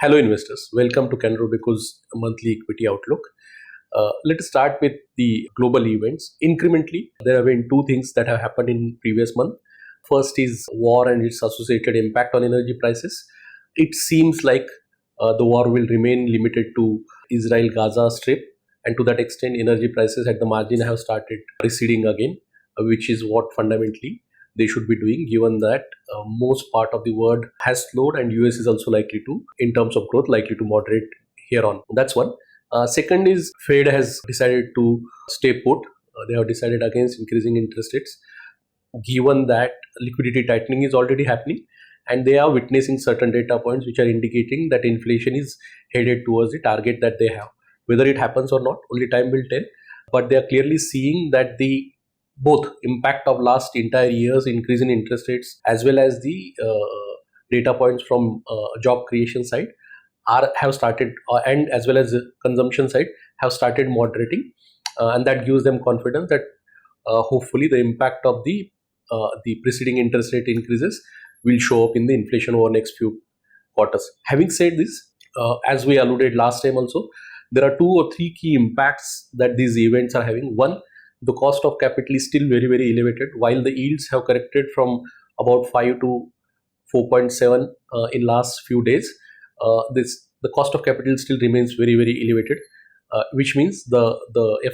Hello, investors. Welcome to Canara Robeco's monthly equity outlook. Let us start with the global events. Incrementally, there have been two things that have happened in previous month. First is war and its associated impact on energy prices. It seems like the war will remain limited to Israel-Gaza strip, and to that extent, energy prices at the margin have started receding again, which is what fundamentally they should be doing, given that most part of the world has slowed and US is also likely to, in terms of growth, likely to moderate here on. That's one. Second is Fed has decided to stay put. They have decided against increasing interest rates, given that liquidity tightening is already happening, and they are witnessing certain data points which are indicating that inflation is headed towards the target that they have. Whether it happens or not, only time will tell. But they are clearly seeing that the both impact of last entire year's increase in interest rates as well as the data points from job creation side have started and as well as the consumption side have started moderating, and that gives them confidence that hopefully the impact of the preceding interest rate increases will show up in the inflation over next few quarters. Having said this, as we alluded last time also, there are two or three key impacts that these events are having. One, the cost of capital is still very, very elevated. While the yields have corrected from about 5 to 4.7 in last few days, the cost of capital still remains very, very elevated, which means the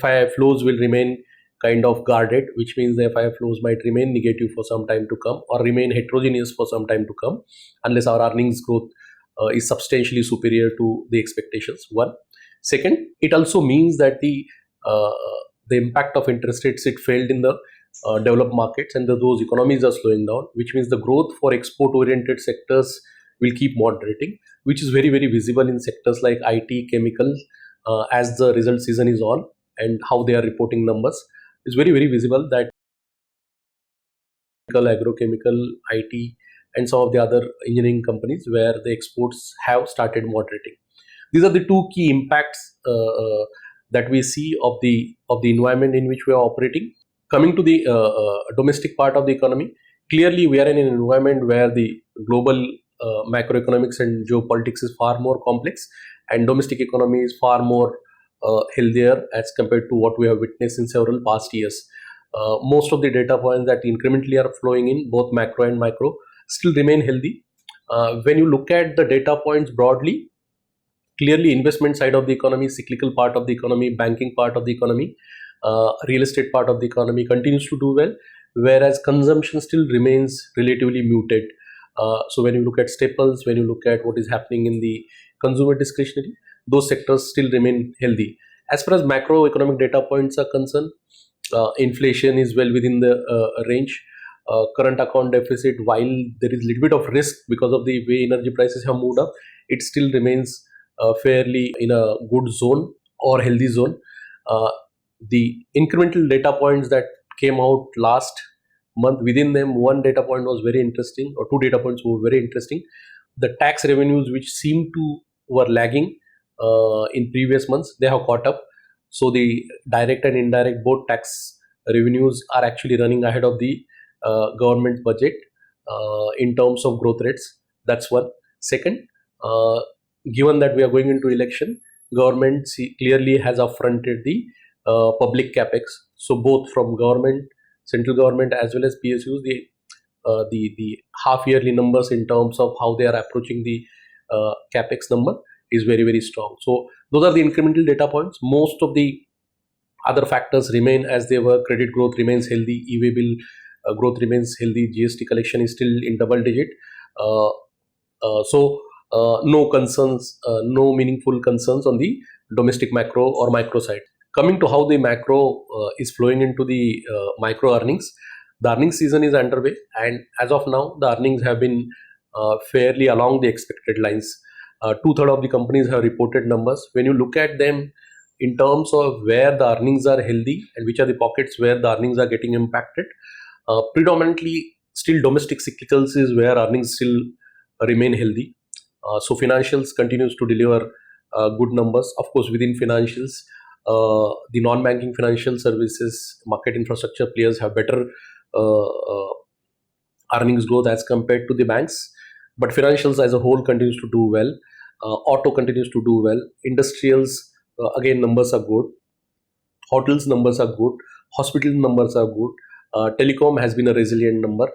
FII flows will remain kind of guarded, which means the FII flows might remain negative for some time to come or remain heterogeneous for some time to come, unless our earnings growth is substantially superior to the expectations. One. Second, it also means that the impact of interest rates, it failed in the developed markets, and those economies are slowing down, which means the growth for export oriented sectors will keep moderating, which is very, very visible in sectors like IT, chemicals, as the result season is on and how they are reporting numbers. It's very, very visible that agrochemical, IT, and some of the other engineering companies where the exports have started moderating. These are the two key impacts that we see of the environment in which we are operating. Coming to the domestic part of the economy, clearly we are in an environment where the global macroeconomics and geopolitics is far more complex, and domestic economy is far more healthier as compared to what we have witnessed in several past years. Most of the data points that incrementally are flowing in, both macro and micro, still remain healthy. When you look at the data points broadly, clearly investment side of the economy, cyclical part of the economy, banking part of the economy, real estate part of the economy continues to do well, whereas consumption still remains relatively muted. So when you look at staples, when you look at what is happening in the consumer discretionary, those sectors still remain healthy. As far as macroeconomic data points are concerned, inflation is well within the range. Current account deficit, while there is a little bit of risk because of the way energy prices have moved up, it still remains fairly in a good zone or healthy zone. The incremental data points that came out last month, within them one data point was very interesting, or two data points were very interesting. The tax revenues, which seemed to were lagging in previous months, they have caught up. So the direct and indirect both tax revenues are actually running ahead of the government budget in terms of growth rates. That's one. Second, given that we are going into election, government clearly has upfronted the public capex. So both from government, central government as well as PSUs, the half yearly numbers in terms of how they are approaching the capex number is very, very strong. So those are the incremental data points. Most of the other factors remain as they were. Credit growth remains healthy, e-way bill growth remains healthy, GST collection is still in double digit. So no concerns, no meaningful concerns on the domestic macro or micro side. Coming to how the macro is flowing into the micro earnings, the earnings season is underway, and as of now, the earnings have been fairly along the expected lines. 2/3 of the companies have reported numbers. When you look at them in terms of where the earnings are healthy and which are the pockets where the earnings are getting impacted, predominantly still domestic cyclicals is where earnings still remain healthy. So financials continues to deliver good numbers. Of course, within financials, the non-banking financial services, market infrastructure players have better earnings growth as compared to the banks. But financials as a whole continues to do well. Auto continues to do well. Industrials, again, numbers are good. Hotels numbers are good. Hospital numbers are good. Telecom has been a resilient number.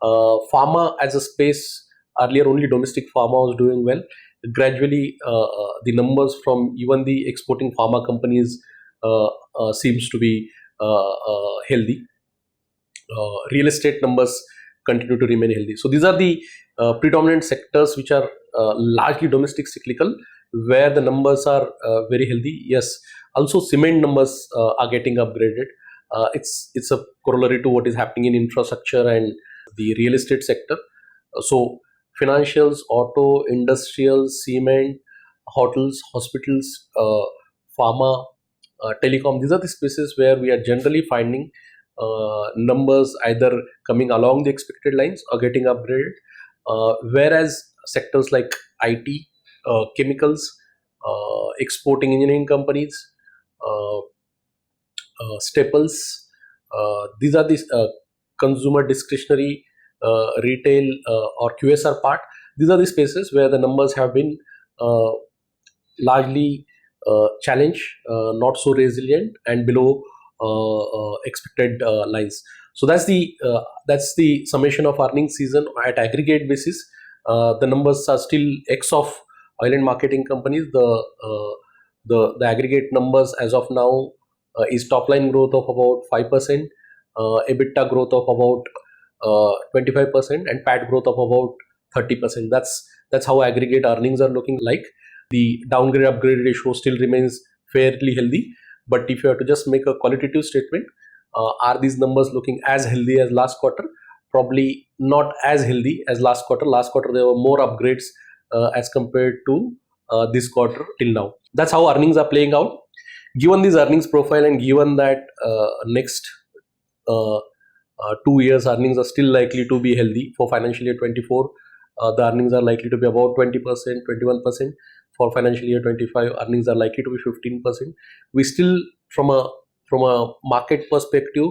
Pharma as a space, earlier only domestic pharma was doing well. Gradually, the numbers from even the exporting pharma companies seems to be healthy. Real estate numbers continue to remain healthy. So these are the predominant sectors which are largely domestic cyclical, where the numbers are very healthy. Yes, also cement numbers are getting upgraded. It's a corollary to what is happening in infrastructure and the real estate sector. So financials, auto, industrial, cement, hotels, hospitals, pharma, telecom. These are the spaces where we are generally finding numbers either coming along the expected lines or getting upgraded. Whereas sectors like IT, chemicals, exporting engineering companies, uh, staples, these are the consumer discretionary, retail, or QSR part. These are the spaces where the numbers have been uh, largely challenged, not so resilient, and below expected lines. So that's the summation of earnings season at aggregate basis. The numbers are still X of oil and marketing companies. The aggregate numbers as of now is top line growth of about 5%, EBITDA growth of about 25%, and PAT growth of about 30%. That's how aggregate earnings are looking like. The downgrade upgrade ratio still remains fairly healthy. But if you have to just make a qualitative statement, are these numbers looking as healthy as last quarter? Probably not as healthy as last quarter. Last quarter there were more upgrades as compared to this quarter till now. That's how earnings are playing out. Given this earnings profile and given that next uh, 2 years earnings are still likely to be healthy for financial year 24, the earnings are likely to be about 20%, 21%. For financial year 25, earnings are likely to be 15%. We still, from a market perspective,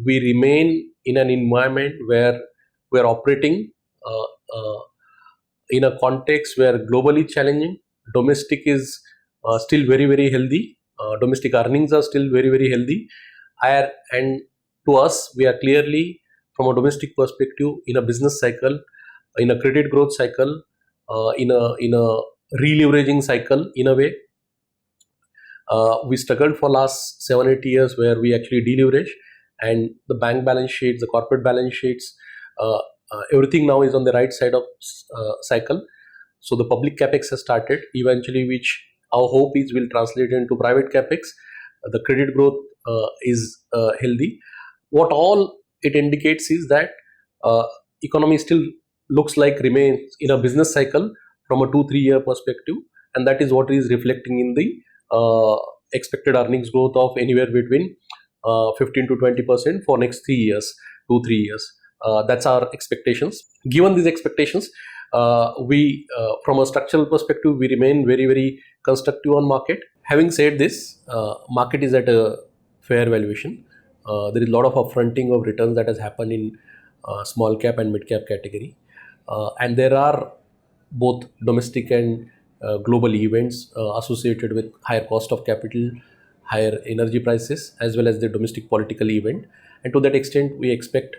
we remain in an environment where we are operating uh, uh, in a context where globally challenging, domestic is still very very healthy. Domestic earnings are still very very healthy. And to us, we are clearly, from a domestic perspective, in a business cycle, in a credit growth cycle, in a re-leveraging cycle. In a way, we struggled for last 7-8 years where we actually deleverage, and the bank balance sheets, the corporate balance sheets, uh, everything now is on the right side of cycle. So the public capex has started eventually, which our hope is will translate into private capex. The credit growth is healthy. What all it indicates is that uh, economy still looks like remains in a business cycle from a 2-3 year perspective, and that is what is reflecting in the uh, expected earnings growth of anywhere between 15 to 20% for next 3 years, 2-3 years. That's our expectations. Given these expectations, we from a structural perspective, we remain very very constructive on market. Having said this, market is at a fair valuation. There is a lot of upfronting of returns that has happened in small cap and mid cap category, and there are both domestic and global events associated with higher cost of capital, higher energy prices, as well as the domestic political event. And to that extent, we expect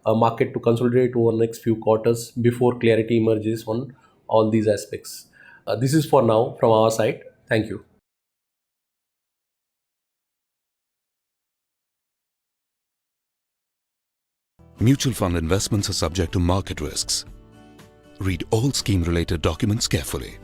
a market to consolidate over the next few quarters before clarity emerges on all these aspects. This is for now from our side. Thank you. Mutual fund investments are subject to market risks. Read all scheme-related documents carefully.